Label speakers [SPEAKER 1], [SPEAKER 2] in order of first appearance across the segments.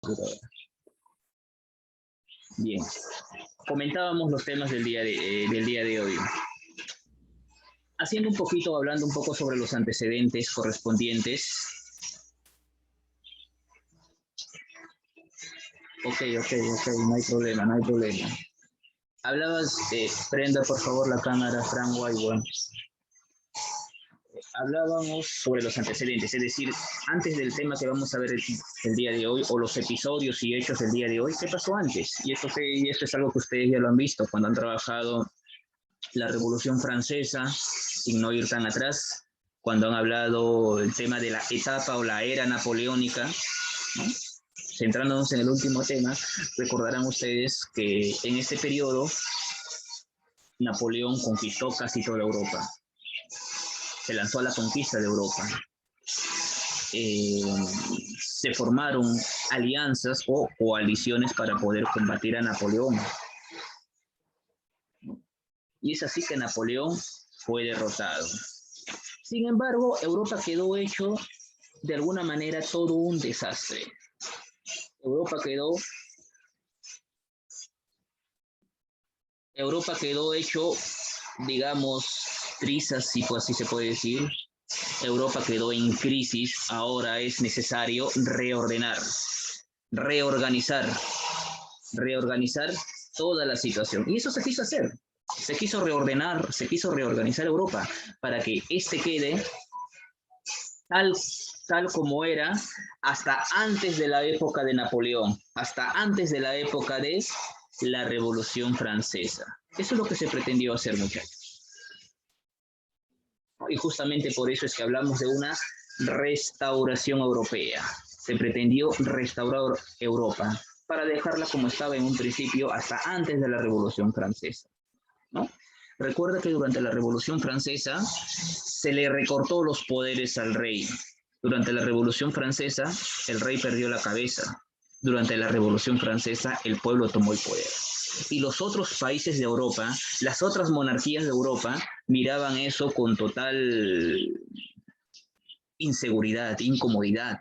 [SPEAKER 1] computadora. Bien, comentábamos los temas del día de hoy. Hablando un poco sobre los antecedentes correspondientes. Ok, no hay problema. Hablabas, prenda por favor la cámara, Frank White. Hablábamos sobre los antecedentes, es decir, antes del tema que vamos a ver el día de hoy, o los episodios y hechos del día de hoy, ¿qué pasó antes? Y esto es algo que ustedes ya lo han visto cuando han trabajado la Revolución Francesa, sin no ir tan atrás, cuando han hablado del tema de la etapa o la era napoleónica, ¿no? Centrándonos en el último tema, recordarán ustedes que en este periodo Napoleón conquistó casi toda Europa. Se lanzó a la conquista de Europa. Se formaron alianzas o coaliciones para poder combatir a Napoleón. Y es así que Napoleón fue derrotado. Sin embargo, Europa quedó hecho de alguna manera todo un desastre. Europa quedó hecho, digamos, trizas, si así se puede decir. Europa quedó en crisis, ahora es necesario reorganizar toda la situación. Y eso se quiso hacer. Se quiso reorganizar Europa para que éste quede tal como era hasta antes de la época de Napoleón, hasta antes de la época de la Revolución Francesa. Eso es lo que se pretendió hacer, muchachos. Y justamente por eso es que hablamos de una restauración europea. Se pretendió restaurar Europa para dejarla como estaba en un principio hasta antes de la Revolución Francesa, ¿no? Recuerda que durante la Revolución Francesa se le recortó los poderes al rey. Durante la Revolución Francesa, el rey perdió la cabeza. Durante la Revolución Francesa, el pueblo tomó el poder. Y los otros países de Europa, las otras monarquías de Europa, miraban eso con total inseguridad, incomodidad.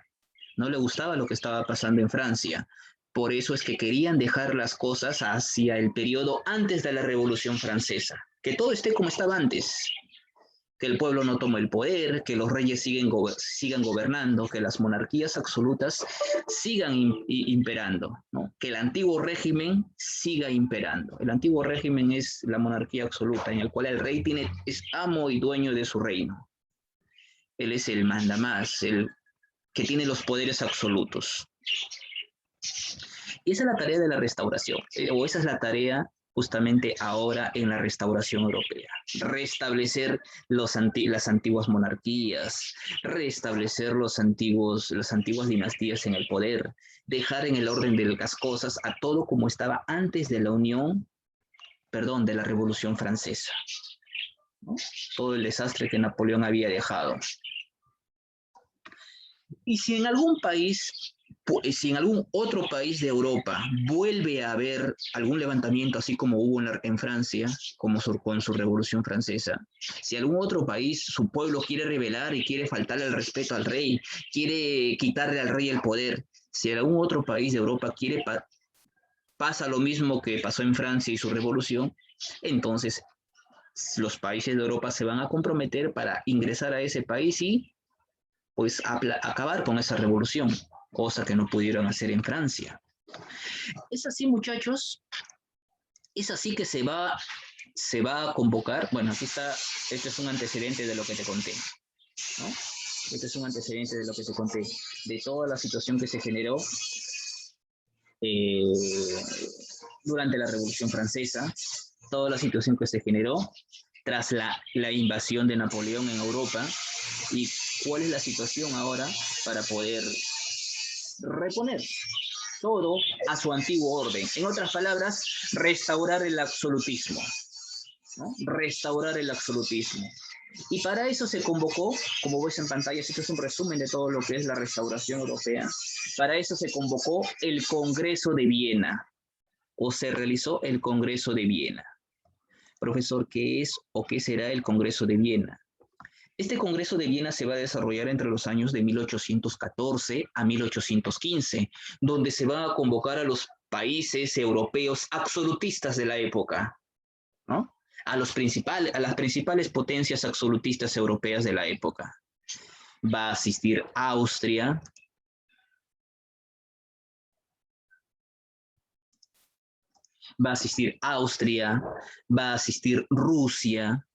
[SPEAKER 1] No le gustaba lo que estaba pasando en Francia. Por eso es que querían dejar las cosas hacia el periodo antes de la Revolución Francesa. Que todo esté como estaba antes. Que el pueblo no tome el poder, que los reyes sigan gobernando, que las monarquías absolutas sigan imperando, ¿no? Que el antiguo régimen siga imperando. El antiguo régimen es la monarquía absoluta, en el cual el rey es amo y dueño de su reino. Él es el mandamás, el que tiene los poderes absolutos. Y esa es la tarea de la restauración, o esa es la tarea justamente ahora en la restauración europea. Restablecer las antiguas monarquías, restablecer las antiguas dinastías en el poder, dejar en el orden de las cosas a todo como estaba antes de de la Revolución Francesa, ¿no? Todo el desastre que Napoleón había dejado. Y si en algún otro país de Europa vuelve a haber algún levantamiento, así como hubo en Francia, con su Revolución Francesa, si algún otro país, su pueblo quiere rebelar y quiere faltarle el respeto al rey, quiere quitarle al rey el poder, si algún otro país de Europa pasa lo mismo que pasó en Francia y su revolución, entonces los países de Europa se van a comprometer para ingresar a ese país y pues acabar con esa revolución, cosa que no pudieron hacer en Francia. Es así, muchachos, es así que se va a convocar, bueno, aquí está, este es un antecedente de lo que te conté, ¿no? Este es un antecedente de lo que te conté, de toda la situación que se generó durante la Revolución Francesa, toda la situación que se generó tras la invasión de Napoleón en Europa y cuál es la situación ahora para poder reponer todo a su antiguo orden. En otras palabras, restaurar el absolutismo, ¿no? Restaurar el absolutismo. Y para eso se convocó, como ves en pantalla, esto es un resumen de todo lo que es la restauración europea, para eso se convocó el Congreso de Viena, o se realizó el Congreso de Viena. Profesor, ¿qué es o qué será el Congreso de Viena? Este Congreso de Viena se va a desarrollar entre los años de 1814 a 1815, donde se van a convocar a los países europeos absolutistas de la época, ¿no? A las principales potencias absolutistas europeas de la época. Va a asistir Austria, va a asistir Rusia,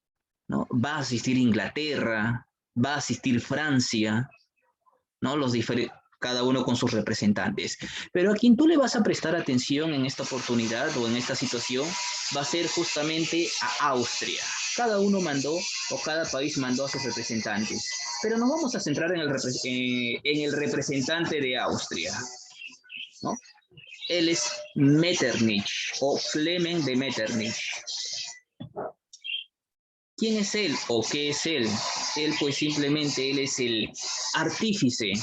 [SPEAKER 1] ¿no? Va a asistir Inglaterra, va a asistir Francia, ¿no? Cada uno con sus representantes. Pero a quien tú le vas a prestar atención en esta oportunidad o en esta situación va a ser justamente a Austria. Cada uno mandó o cada país mandó a sus representantes. Pero nos vamos a centrar en el representante de Austria, ¿no? Él es Metternich o Clement de Metternich. ¿Quién es él o qué es él? Él pues simplemente él es el artífice,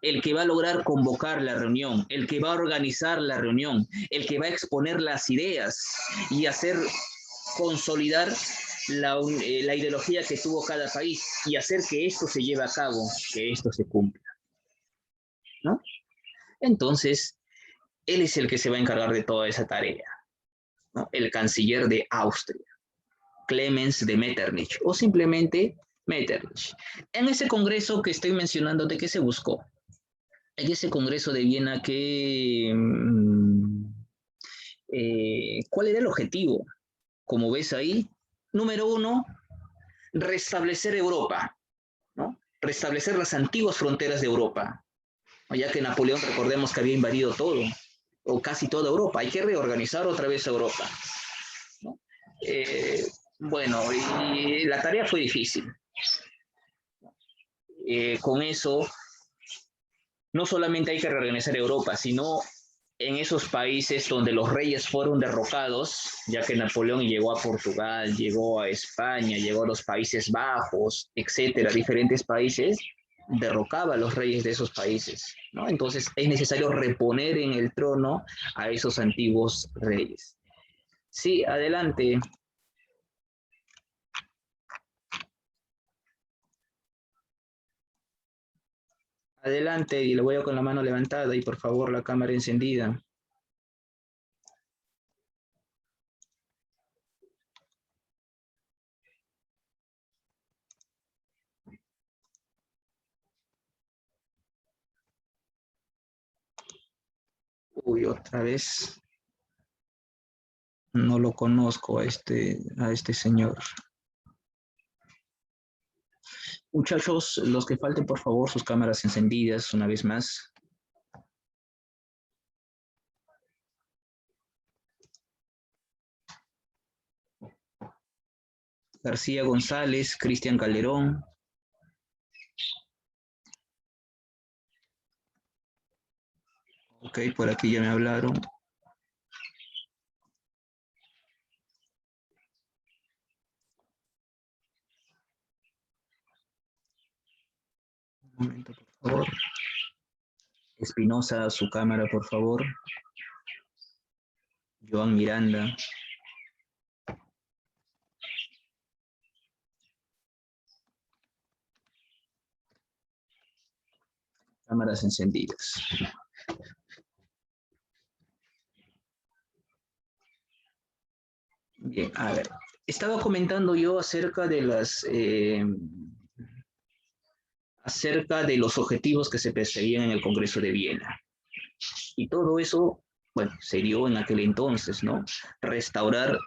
[SPEAKER 1] el que va a lograr convocar la reunión, el que va a organizar la reunión, el que va a exponer las ideas y hacer consolidar la ideología que tuvo cada país y hacer que esto se lleve a cabo, que esto se cumpla, ¿no? Entonces, él es el que se va a encargar de toda esa tarea, ¿no? El canciller de Austria, Clemens de Metternich, o simplemente Metternich. En ese congreso que estoy mencionando, ¿de qué se buscó? En ese congreso de Viena, ¿cuál era el objetivo? Como ves ahí, número 1, restablecer Europa, ¿no? Restablecer las antiguas fronteras de Europa, ya que Napoleón, recordemos que había invadido todo, o casi toda Europa. Hay que reorganizar otra vez Europa, ¿no? Bueno, y la tarea fue difícil. Con eso, no solamente hay que reorganizar Europa, sino en esos países donde los reyes fueron derrocados, ya que Napoleón llegó a Portugal, llegó a España, llegó a los Países Bajos, etcétera, diferentes países, derrocaba a los reyes de esos países, ¿no? Entonces es necesario reponer en el trono a esos antiguos reyes. Sí, adelante. Adelante, y lo voy con la mano levantada y por favor la cámara encendida. Uy, otra vez. No lo conozco a este señor. Muchachos, los que falten, por favor, sus cámaras encendidas una vez más. García González, Cristian Calderón. Ok, por aquí ya me hablaron. Un momento, por favor. Espinosa, su cámara, por favor. Joan Miranda. Cámaras encendidas. Bien, a ver. Estaba comentando yo acerca de acerca de los objetivos que se perseguían en el Congreso de Viena. Y todo eso, bueno, se dio en aquel entonces, ¿no? Restaurar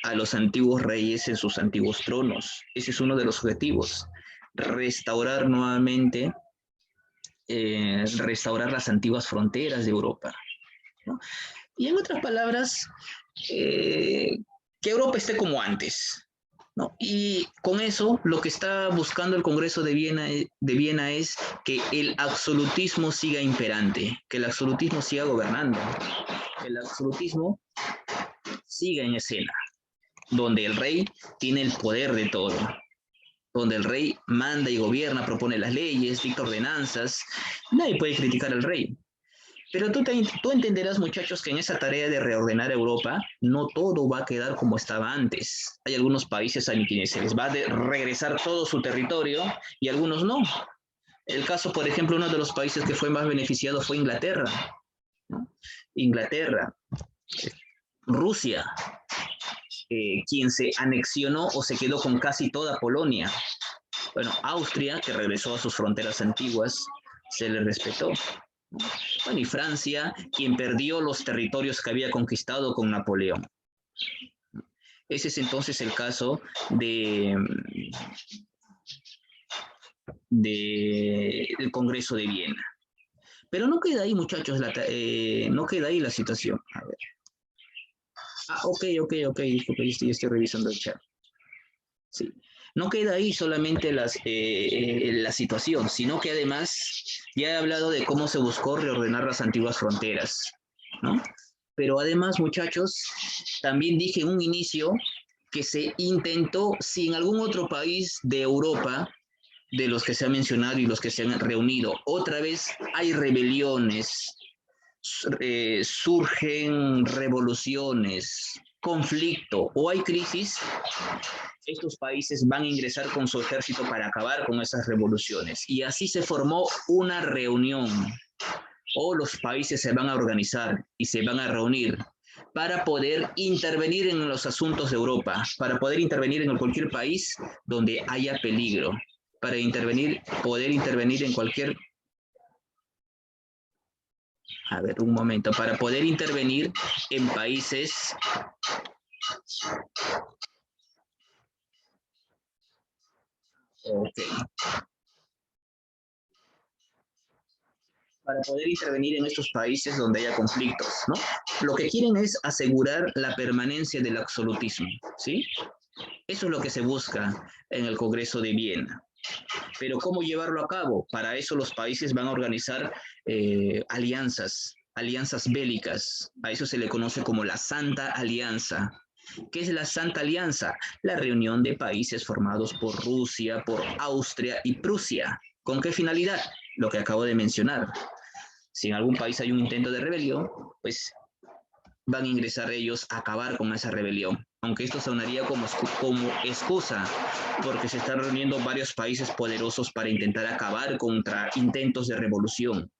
[SPEAKER 1] a los antiguos reyes en sus antiguos tronos. Ese es uno de los objetivos. Restaurar nuevamente, restaurar las antiguas fronteras de Europa, ¿no? Y en otras palabras, que Europa esté como antes, ¿no? Y con eso, lo que está buscando el Congreso de Viena es que el absolutismo siga imperante, que el absolutismo siga gobernando, que el absolutismo siga en escena, donde el rey tiene el poder de todo, donde el rey manda y gobierna, propone las leyes, dicta ordenanzas, nadie puede criticar al rey. Pero tú entenderás, muchachos, que en esa tarea de reordenar Europa, no todo va a quedar como estaba antes. Hay algunos países a quienes se les va a regresar todo su territorio y algunos no. El caso, por ejemplo, uno de los países que fue más beneficiado fue Inglaterra, ¿no? Inglaterra, Rusia, quien se anexionó o se quedó con casi toda Polonia. Bueno, Austria, que regresó a sus fronteras antiguas, se le respetó. Bueno, y Francia, quien perdió los territorios que había conquistado con Napoleón. Ese es entonces el caso del Congreso de Viena. Pero no queda ahí, muchachos, no queda ahí la situación. A ver. Ok, estoy revisando el chat. Sí. No queda ahí solamente la situación, sino que además ya he hablado de cómo se buscó reordenar las antiguas fronteras, ¿no? Pero además, muchachos, también dije en un inicio que se intentó, si en algún otro país de Europa, de los que se ha mencionado y los que se han reunido, otra vez hay rebeliones, surgen revoluciones, conflicto o hay crisis, estos países van a ingresar con su ejército para acabar con esas revoluciones. Y así se formó una reunión, o los países se van a organizar y se van a reunir para poder intervenir en los asuntos de Europa, para poder intervenir en cualquier país donde haya peligro, para poder intervenir en cualquier... A ver, un momento, para poder intervenir en países... Ok. Para poder intervenir en estos países donde haya conflictos, ¿no? Lo que quieren es asegurar la permanencia del absolutismo, ¿sí? Eso es lo que se busca en el Congreso de Viena. Pero ¿cómo llevarlo a cabo? Para eso los países van a organizar alianzas bélicas. A eso se le conoce como la Santa Alianza. ¿Qué es la Santa Alianza? La reunión de países formados por Rusia, por Austria y Prusia. ¿Con qué finalidad? Lo que acabo de mencionar. Si en algún país hay un intento de rebelión, pues van a ingresar ellos a acabar con esa rebelión. Aunque esto sonaría como excusa, porque se están reuniendo varios países poderosos para intentar acabar contra intentos de revolución.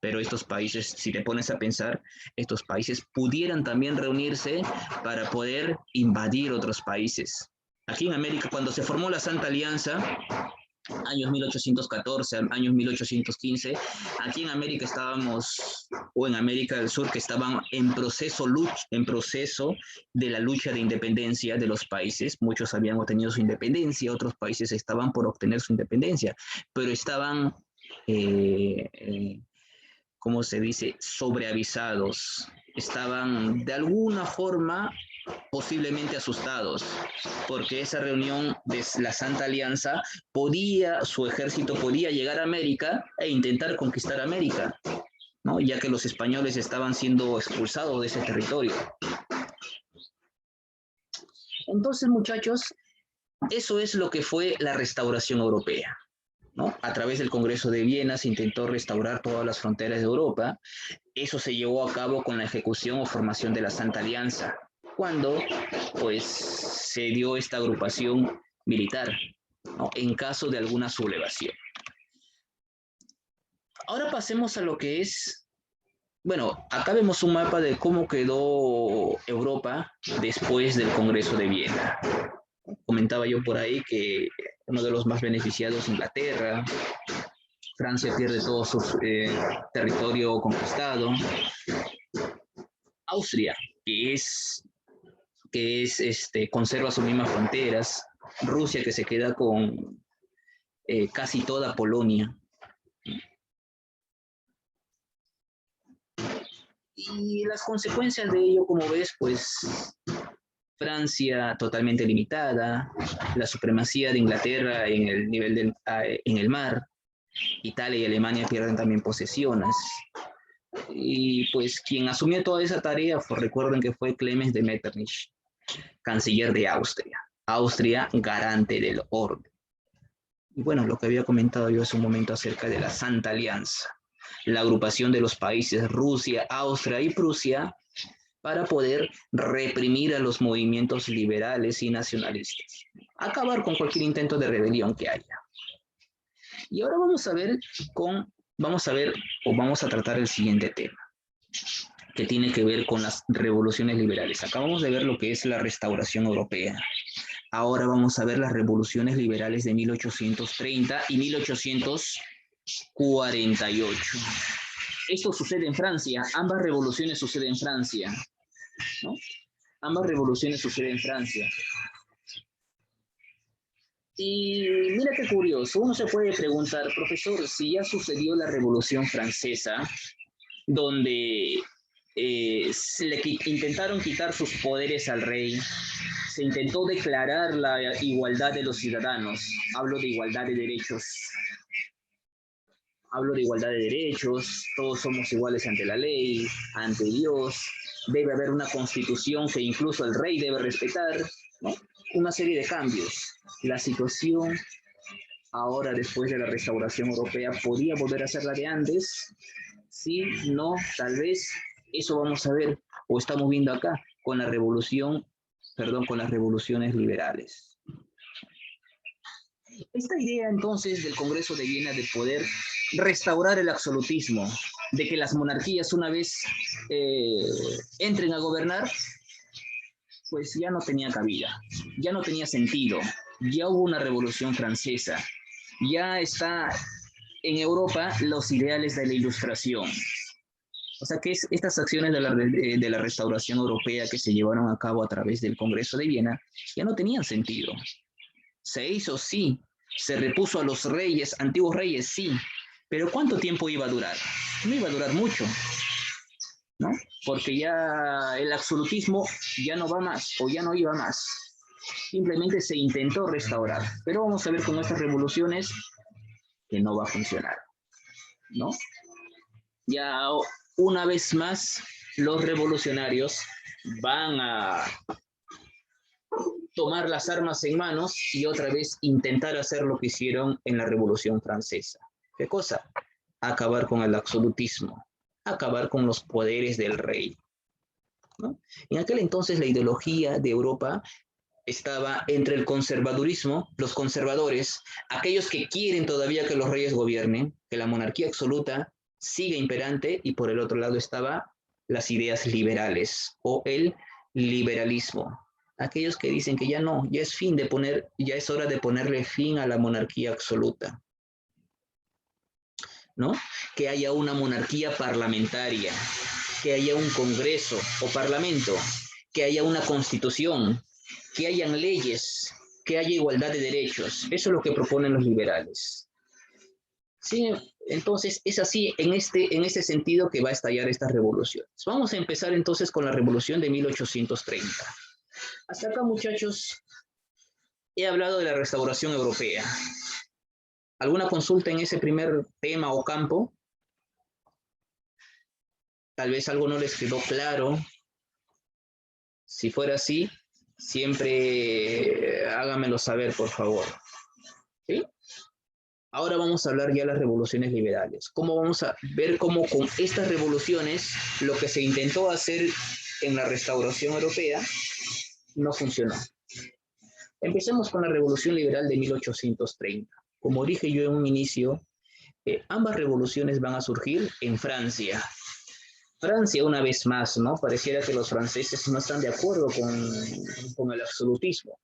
[SPEAKER 1] Pero estos países, si te pones a pensar, estos países pudieran también reunirse para poder invadir otros países. Aquí en América, cuando se formó la Santa Alianza, años 1814, años 1815, aquí en América estábamos, o en América del Sur, que estaban en proceso de la lucha de independencia de los países. Muchos habían obtenido su independencia, otros países estaban por obtener su independencia, pero estaban, ¿cómo se dice?, sobreavisados, estaban de alguna forma posiblemente asustados, porque esa reunión de la Santa Alianza su ejército podía llegar a América e intentar conquistar América, ¿no? Ya que los españoles estaban siendo expulsados de ese territorio. Entonces, muchachos, eso es lo que fue la restauración europea, ¿no? A través del Congreso de Viena se intentó restaurar todas las fronteras de Europa. Eso se llevó a cabo con la ejecución o formación de la Santa Alianza, cuando pues se dio esta agrupación militar, ¿no?, en caso de alguna sublevación. Ahora pasemos a lo que es, bueno, acá vemos un mapa de cómo quedó Europa después del Congreso de Viena. Comentaba yo por ahí que uno de los más beneficiados, Inglaterra, Francia pierde todo su territorio conquistado, Austria, conserva sus mismas fronteras, Rusia, que se queda con casi toda Polonia. Y las consecuencias de ello, como ves, pues Francia totalmente limitada, la supremacía de Inglaterra en el nivel en el mar, Italia y Alemania pierden también posesiones. Y pues quien asumió toda esa tarea, recuerden que fue Clemens de Metternich, canciller de Austria. Austria, garante del orden. Y bueno, lo que había comentado yo hace un momento acerca de la Santa Alianza. la agrupación de los países Rusia, Austria y Prusia, para poder reprimir a los movimientos liberales y nacionalistas, acabar con cualquier intento de rebelión que haya. Y ahora vamos a tratar el siguiente tema, que tiene que ver con las revoluciones liberales. Acabamos de ver lo que es la restauración europea. Ahora vamos a ver las revoluciones liberales de 1830 y 1848. Esto sucede en Francia, ambas revoluciones suceden en Francia, ¿no? Ambas revoluciones suceden en Francia. Y mira qué curioso, uno se puede preguntar, profesor, si ya sucedió la Revolución Francesa, donde intentaron quitar sus poderes al rey, se intentó declarar la igualdad de los ciudadanos, hablo de igualdad de derechos, todos somos iguales ante la ley, ante Dios, debe haber una constitución que incluso el rey debe respetar, ¿no? Una serie de cambios. La situación ahora, después de la restauración europea, ¿podría volver a ser la de antes? Sí, no, tal vez. Eso vamos a ver, o estamos viendo acá, con las revoluciones liberales. Esta idea entonces del Congreso de Viena de poder restaurar el absolutismo, de que las monarquías una vez entren a gobernar, pues ya no tenía cabida, ya no tenía sentido, ya hubo una revolución francesa, ya está en Europa los ideales de la Ilustración. O sea que estas acciones de la restauración europea que se llevaron a cabo a través del Congreso de Viena ya no tenían sentido. Se hizo, sí, se repuso a los reyes, antiguos reyes, sí, pero ¿cuánto tiempo iba a durar? No iba a durar mucho, ¿no? Porque ya el absolutismo ya no va más, o ya no iba más. Simplemente se intentó restaurar, pero vamos a ver con estas revoluciones que no va a funcionar, ¿no? Ya una vez más, los revolucionarios van a tomar las armas en manos y otra vez intentar hacer lo que hicieron en la Revolución Francesa. ¿Qué cosa? Acabar con el absolutismo, acabar con los poderes del rey, ¿no? En aquel entonces la ideología de Europa estaba entre el conservadurismo, los conservadores, aquellos que quieren todavía que los reyes gobiernen, que la monarquía absoluta siga imperante, y por el otro lado estaba las ideas liberales o el liberalismo. Aquellos que dicen que ya no, ya es hora de ponerle fin a la monarquía absoluta, ¿no? Que haya una monarquía parlamentaria, que haya un congreso o parlamento, que haya una constitución, que hayan leyes, que haya igualdad de derechos. Eso es lo que proponen los liberales. Sí, entonces es así en este sentido que va a estallar estas revoluciones. Vamos a empezar entonces con la revolución de 1830. Hasta acá, muchachos, he hablado de la restauración europea. ¿Alguna consulta en ese primer tema o campo? Tal vez algo no les quedó claro. Si fuera así, siempre háganmelo saber, por favor. ¿Sí? Ahora vamos a hablar ya de las revoluciones liberales. ¿Cómo vamos a ver cómo con estas revoluciones lo que se intentó hacer en la restauración europea no funcionó? Empecemos con la revolución liberal de 1830. Como dije yo en un inicio, ambas revoluciones van a surgir en Francia. Francia, una vez más, ¿no? Pareciera que los franceses no están de acuerdo con el absolutismo.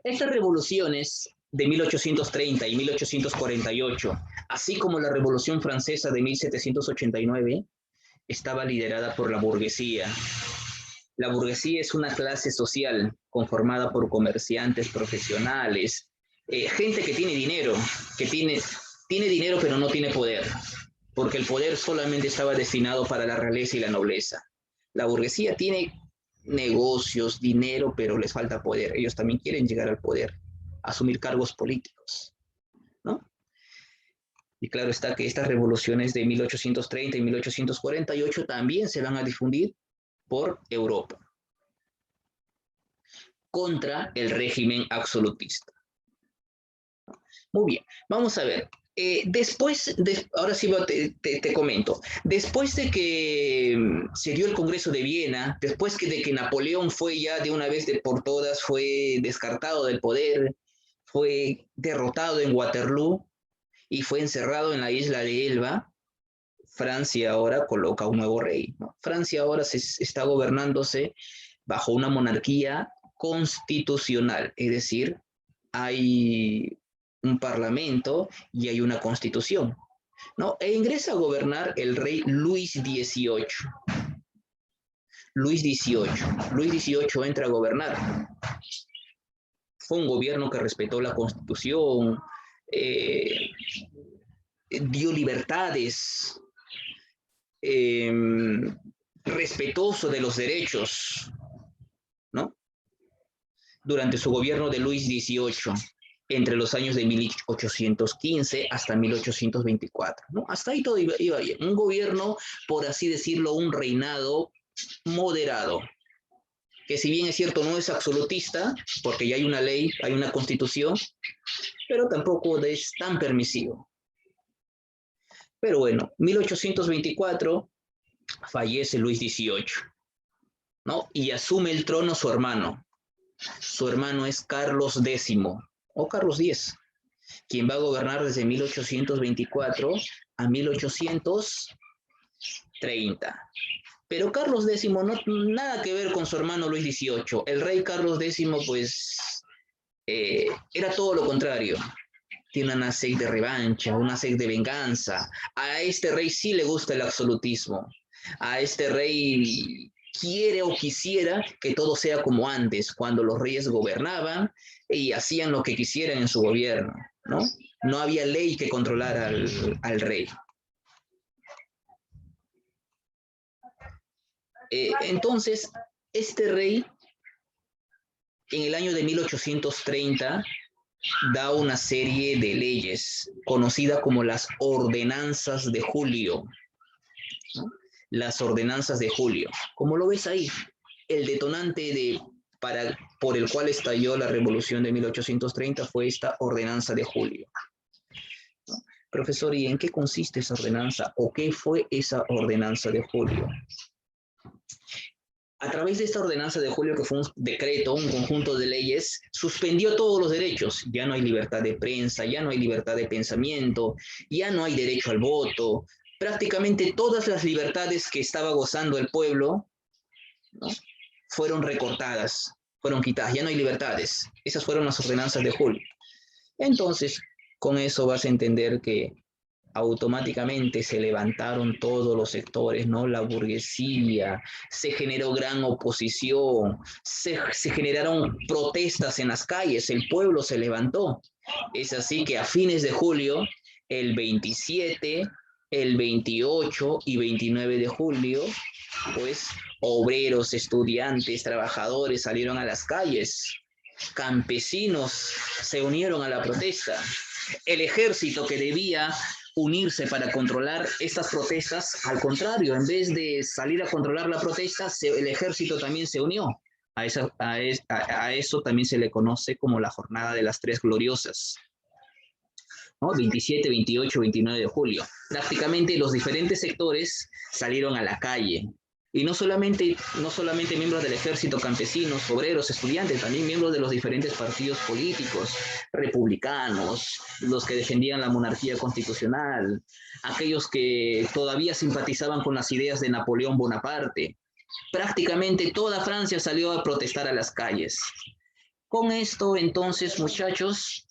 [SPEAKER 1] Estas revoluciones de 1830 y 1848, así como la Revolución Francesa de 1789, estaba liderada por la burguesía. La burguesía es una clase social conformada por comerciantes, profesionales, gente que tiene dinero, tiene dinero pero no tiene poder, porque el poder solamente estaba destinado para la realeza y la nobleza. La burguesía tiene negocios, dinero, pero les falta poder. Ellos también quieren llegar al poder, asumir cargos políticos, ¿no? Y claro está que estas revoluciones de 1830 y 1848 también se van a difundir por Europa contra el régimen absolutista. Muy bien, vamos a ver. Ahora sí te comento, después de que se dio el Congreso de Viena, después de que Napoleón fue ya de una vez por todas, fue descartado del poder, fue derrotado en Waterloo y fue encerrado en la isla de Elba, Francia ahora coloca un nuevo rey, ¿no? Francia ahora está gobernándose bajo una monarquía constitucional, es decir, hay un parlamento y hay una constitución, ¿no? E ingresa a gobernar el rey Luis XVIII. Luis XVIII. Luis XVIII entra a gobernar. Fue un gobierno que respetó la constitución, dio libertades, eh, respetuoso de los derechos, ¿no? Durante su gobierno de Luis XVIII, entre los años de 1815 hasta 1824, ¿no? Hasta ahí todo iba bien. Un gobierno, por así decirlo, un reinado moderado, que si bien es cierto no es absolutista, porque ya hay una ley, hay una constitución, pero tampoco es tan permisivo. Pero bueno, 1824 fallece Luis XVIII, ¿no? Y asume el trono su hermano. Su hermano es Carlos X o Carlos X, quien va a gobernar desde 1824 a 1830. Pero Carlos X no nada que ver con su hermano Luis XVIII. El rey Carlos X, pues, era todo lo contrario. Tiene una sed de revancha, una sed de venganza. A este rey sí le gusta el absolutismo. A este rey quiere o quisiera que todo sea como antes, cuando los reyes gobernaban y hacían lo que quisieran en su gobierno, ¿no? No había ley que controlara al rey. Entonces, este rey, en el año de 1830, da una serie de leyes conocidas como las ordenanzas de Julio, ¿no? Las ordenanzas de Julio. Como lo ves ahí, el detonante por el cual estalló la revolución de 1830 fue esta ordenanza de Julio, ¿no? Profesor, ¿y en qué consiste esa ordenanza? ¿O qué fue esa ordenanza de Julio? A través de esta ordenanza de Julio, que fue un decreto, un conjunto de leyes, suspendió todos los derechos. Ya no hay libertad de prensa, ya no hay libertad de pensamiento, ya no hay derecho al voto. Prácticamente todas las libertades que estaba gozando el pueblo, ¿no?, fueron recortadas, fueron quitadas. Ya no hay libertades. Esas fueron las ordenanzas de Julio. Entonces, con eso vas a entender que automáticamente se levantaron todos los sectores, ¿no? La burguesía, se generó gran oposición, se generaron protestas en las calles, el pueblo se levantó. Es así que a fines de julio, el 27, el 28 y 29 de julio, pues obreros, estudiantes, trabajadores salieron a las calles, campesinos se unieron a la protesta. El ejército, que debía unirse para controlar estas protestas, al contrario, en vez de salir a controlar la protesta, el ejército también se unió. A eso también se le conoce como la Jornada de las Tres Gloriosas, ¿no? 27, 28, 29 de julio. Prácticamente los diferentes sectores salieron a la calle. Y no solamente miembros del ejército, campesinos, obreros, estudiantes, también miembros de los diferentes partidos políticos, republicanos, los que defendían la monarquía constitucional, aquellos que todavía simpatizaban con las ideas de Napoleón Bonaparte. Prácticamente toda Francia salió a protestar a las calles. Con esto, entonces, muchachos,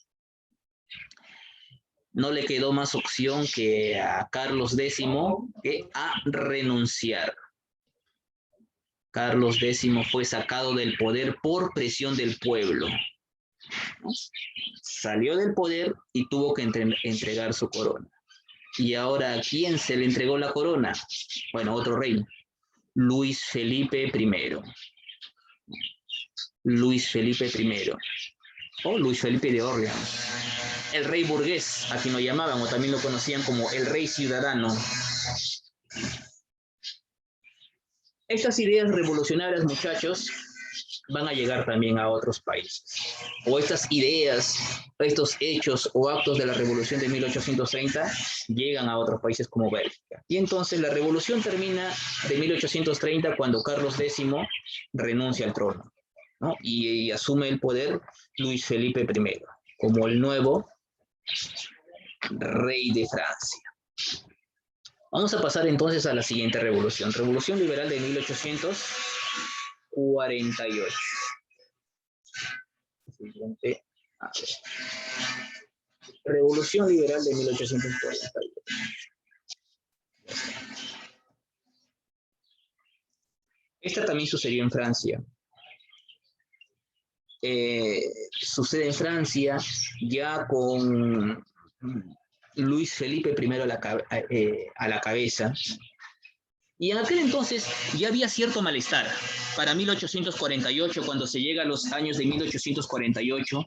[SPEAKER 1] no le quedó más opción que a Carlos X que a renunciar. Carlos X fue sacado del poder por presión del pueblo, ¿no? Salió del poder y tuvo que entregar su corona. ¿Y ahora a quién se le entregó la corona? Bueno, otro rey, Luis Felipe I. Luis Felipe I, o Luis Felipe de Orleans. El rey burgués, a quien lo llamaban, o también lo conocían como el rey ciudadano. Estas ideas revolucionarias, muchachos, van a llegar también a otros países. O estas ideas, estos hechos o actos de la revolución de 1830 llegan a otros países como Bélgica. Y entonces la revolución termina de 1830 cuando Carlos X renuncia al trono, ¿no? Y asume el poder Luis Felipe I como el nuevo rey de Francia. Vamos a pasar entonces a la siguiente revolución, Revolución Liberal de 1848. Siguiente. Revolución Liberal de 1848. Esta también sucedió en Francia. Sucede en Francia ya con Luis Felipe I a la cabeza. Y en aquel entonces ya había cierto malestar. Para 1848, cuando se llega a los años de 1848,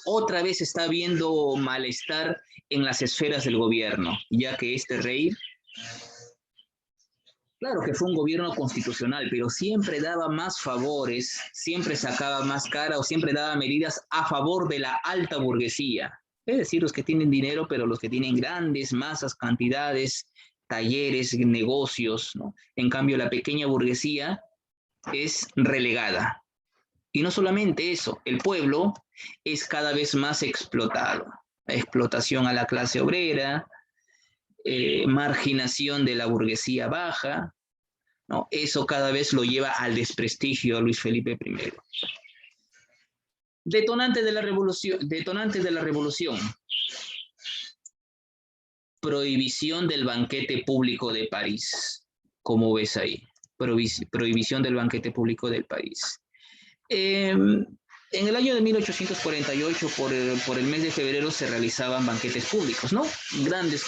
[SPEAKER 1] otra vez está habiendo malestar en las esferas del gobierno, ya que este rey, claro que fue un gobierno constitucional, pero siempre daba más favores, siempre sacaba más cara o siempre daba medidas a favor de la alta burguesía. Es decir, los que tienen dinero, pero los que tienen grandes masas, cantidades, talleres, negocios, ¿no? En cambio, la pequeña burguesía es relegada. Y no solamente eso, el pueblo es cada vez más explotado. Explotación a la clase obrera, marginación de la burguesía baja, ¿no? Eso cada vez lo lleva al desprestigio a Luis Felipe I. Detonantes de la revolución. Prohibición del banquete público de París, como ves ahí. Prohibición del banquete público del París. En el año de 1848, por el mes de febrero, se realizaban banquetes públicos, ¿no? Grandes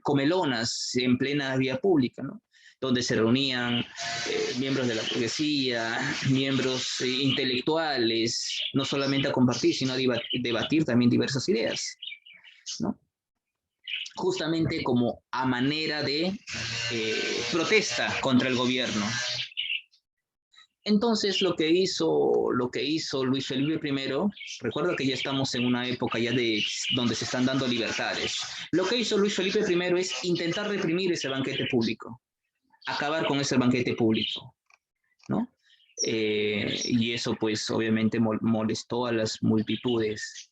[SPEAKER 1] comelonas en plena vía pública, ¿no? Donde se reunían miembros de la burguesía, miembros intelectuales, no solamente a compartir, sino a debatir también diversas ideas, ¿no? Justamente como a manera de protesta contra el gobierno. Entonces lo que hizo Luis Felipe I, recuerda que ya estamos en una época ya donde se están dando libertades. Lo que hizo Luis Felipe I es intentar reprimir ese banquete público, acabar con ese banquete público, ¿no? Y eso pues obviamente molestó a las multitudes.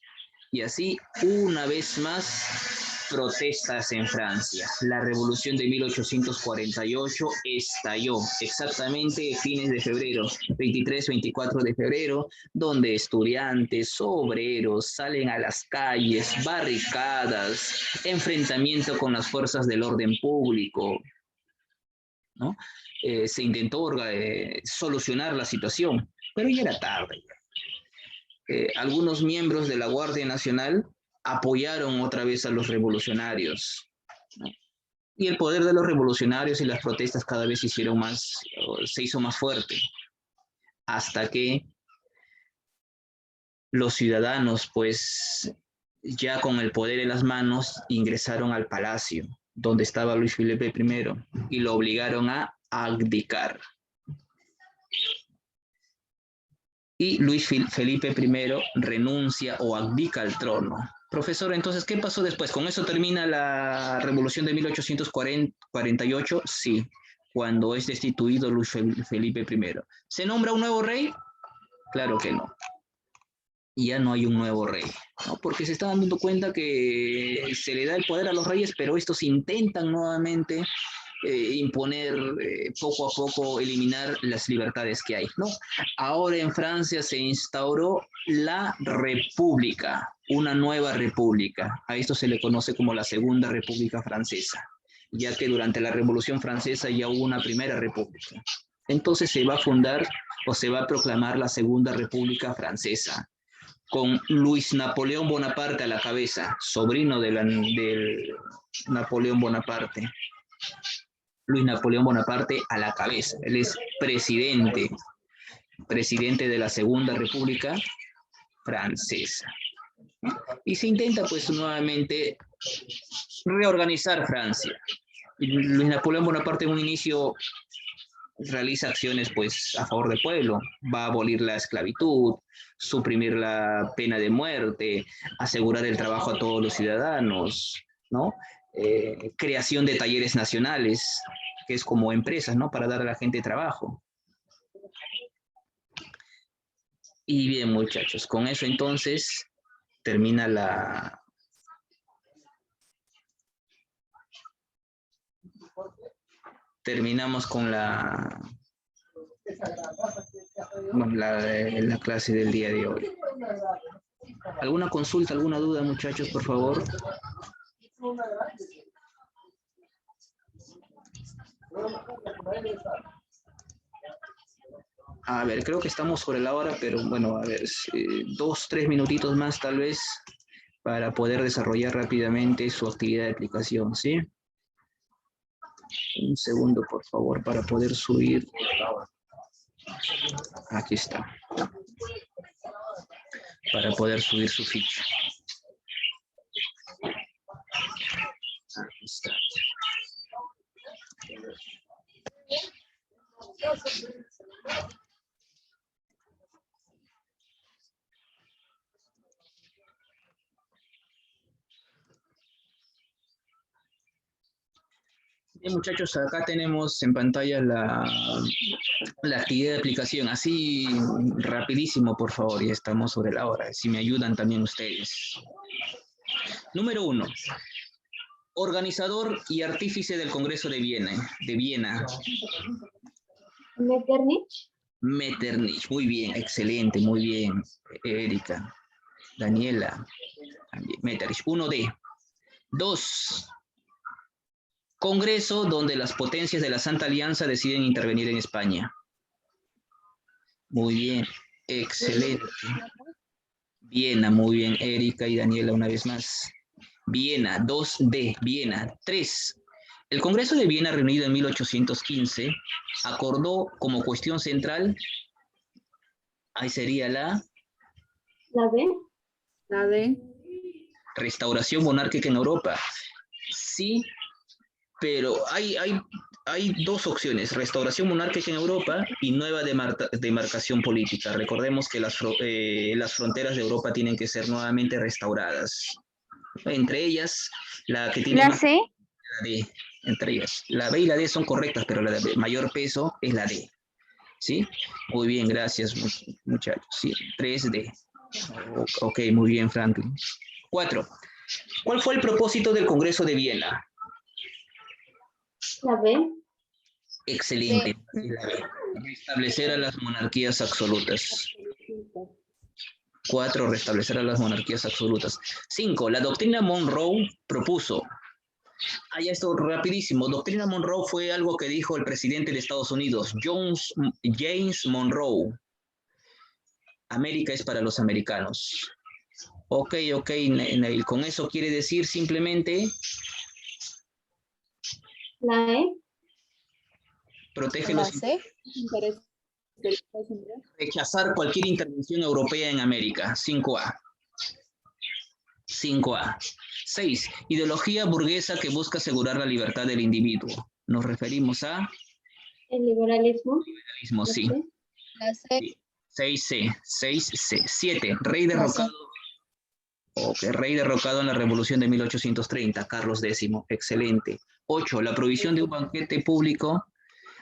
[SPEAKER 1] Y así, una vez más, protestas en Francia. La revolución de 1848 estalló exactamente fines de febrero, 23, 24 de febrero, donde estudiantes, obreros salen a las calles, barricadas, enfrentamiento con las fuerzas del orden público, ¿no? Se intentó solucionar la situación, pero ya era tarde. Algunos miembros de la Guardia Nacional apoyaron otra vez a los revolucionarios, ¿no? Y el poder de los revolucionarios y las protestas cada vez se hizo más fuerte, hasta que los ciudadanos, pues, ya con el poder en las manos, ingresaron al palacio, donde estaba Luis Felipe I, y lo obligaron a abdicar. Y Luis Felipe I renuncia o abdica al trono. Profesor, entonces, ¿qué pasó después? ¿Con eso termina la revolución de 1848? Sí, cuando es destituido Luis Felipe I. ¿Se nombra un nuevo rey? Claro que no. Ya no hay un nuevo rey, ¿no? Porque se estaban dando cuenta que se le da el poder a los reyes, pero estos intentan nuevamente imponer poco a poco, eliminar las libertades que hay, ¿no? Ahora en Francia se instauró la república, una nueva república. A esto se le conoce como la Segunda República Francesa, ya que durante la Revolución Francesa ya hubo una primera república. Entonces se va a fundar o se va a proclamar la Segunda República Francesa, con Luis Napoleón Bonaparte a la cabeza, sobrino de Napoleón Bonaparte. Luis Napoleón Bonaparte a la cabeza. Él es presidente de la Segunda República Francesa. Y se intenta pues nuevamente reorganizar Francia. Luis Napoleón Bonaparte en un inicio realiza acciones pues a favor del pueblo, va a abolir la esclavitud, suprimir la pena de muerte, asegurar el trabajo a todos los ciudadanos, ¿no? Creación de talleres nacionales, que es como empresas, ¿no? Para dar a la gente trabajo. Y bien, muchachos, con eso entonces termina la... Terminamos con la clase del día de hoy. ¿Alguna consulta, alguna duda, muchachos, por favor? A ver, creo que estamos sobre la hora, pero bueno, a ver, 2, 3 minutitos más tal vez para poder desarrollar rápidamente su actividad de aplicación, ¿sí? Un segundo, por favor, para poder subir. Aquí está. Para poder subir su ficha. Aquí está. Bien, muchachos, acá tenemos en pantalla la actividad de aplicación. Así rapidísimo, por favor, ya estamos sobre la hora. Si me ayudan también ustedes. Número 1. Organizador y artífice del Congreso de Viena.
[SPEAKER 2] Metternich.
[SPEAKER 1] Metternich, muy bien, excelente, muy bien. Erika, Daniela, también. Metternich, 1D. 2. Congreso donde las potencias de la Santa Alianza deciden intervenir en España. Muy bien, excelente. Viena, muy bien, Erika y Daniela una vez más. Viena, 2D, Viena. 3. El Congreso de Viena, reunido en 1815, acordó como cuestión central, ahí sería la
[SPEAKER 2] D.
[SPEAKER 1] Restauración monárquica en Europa. Sí, pero hay dos opciones, restauración monárquica en Europa y nueva demarcación política. Recordemos que las fronteras de Europa tienen que ser nuevamente restauradas. Entre ellas, la que tiene
[SPEAKER 2] La
[SPEAKER 1] más...
[SPEAKER 2] C.
[SPEAKER 1] La D, entre ellas. La B y la D son correctas, pero la de mayor peso es la D. ¿Sí? Muy bien, gracias, muchachos. Sí, 3D. Ok, muy bien, Franklin. 4. ¿Cuál fue el propósito del Congreso de Viena?
[SPEAKER 2] La B.
[SPEAKER 1] Excelente. La B. Restablecer a las monarquías absolutas. 4. Restablecer a las monarquías absolutas. 5. La doctrina Monroe propuso. Ya esto rapidísimo. Doctrina Monroe fue algo que dijo el presidente de Estados Unidos, James Monroe. América es para los americanos. Ok, Neil. Con eso quiere decir simplemente...
[SPEAKER 2] La E.
[SPEAKER 1] Protege los intereses. Rechazar cualquier intervención europea en América. 5A. 5A. 6. Ideología burguesa que busca asegurar la libertad del individuo. Nos referimos a...
[SPEAKER 2] El liberalismo.
[SPEAKER 1] Liberalismo, sí.
[SPEAKER 2] La C.
[SPEAKER 1] 6C. 6C. 7. Rey derrocado. Rey derrocado en la Revolución de 1830. Carlos X. Excelente. 8. La prohibición de un banquete público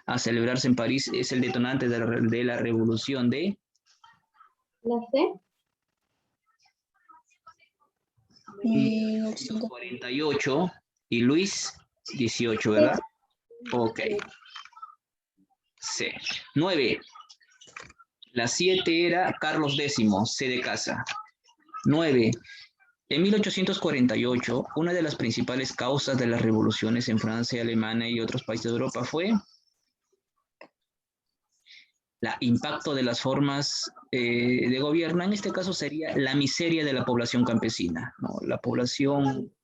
[SPEAKER 1] a celebrarse en París es el detonante de la revolución de...
[SPEAKER 2] La C.
[SPEAKER 1] 48 y Luis 18, ¿verdad? Ok. C. 9. La 7 era Carlos X, C de casa. 9. En 1848, una de las principales causas de las revoluciones en Francia, Alemania y otros países de Europa fue el impacto de las formas de gobierno. En este caso sería la miseria de la población campesina, ¿no? La población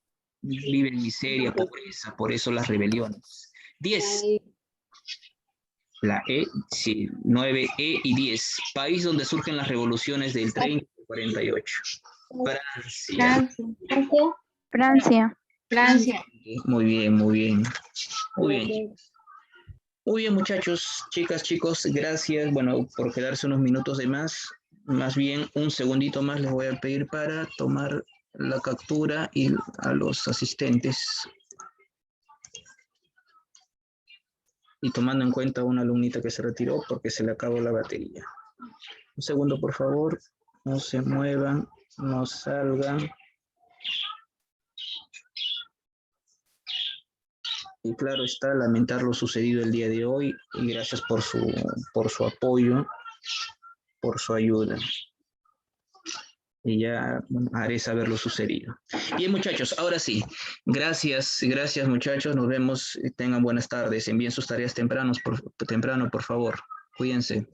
[SPEAKER 1] vive en miseria, pobreza, por eso las rebeliones. 10. La E, sí, 9E y 10. País donde surgen las revoluciones del 30 y 48. Francia.
[SPEAKER 2] Francia.
[SPEAKER 1] Muy bien, muy bien. Muy bien. Muy bien, muchachos, chicas, chicos, gracias, bueno, por quedarse unos minutos de más. Más bien, un segundito más les voy a pedir para tomar la captura y a los asistentes. Y tomando en cuenta una alumnita que se retiró porque se le acabó la batería. Un segundo, por favor. No se muevan, no salgan. Y claro está, lamentar lo sucedido el día de hoy y gracias por su apoyo, por su ayuda. Y ya bueno, haré saber lo sucedido. Bien, muchachos, ahora sí. Gracias, gracias, muchachos. Nos vemos. Tengan buenas tardes. Envíen sus tareas temprano, por favor. Cuídense.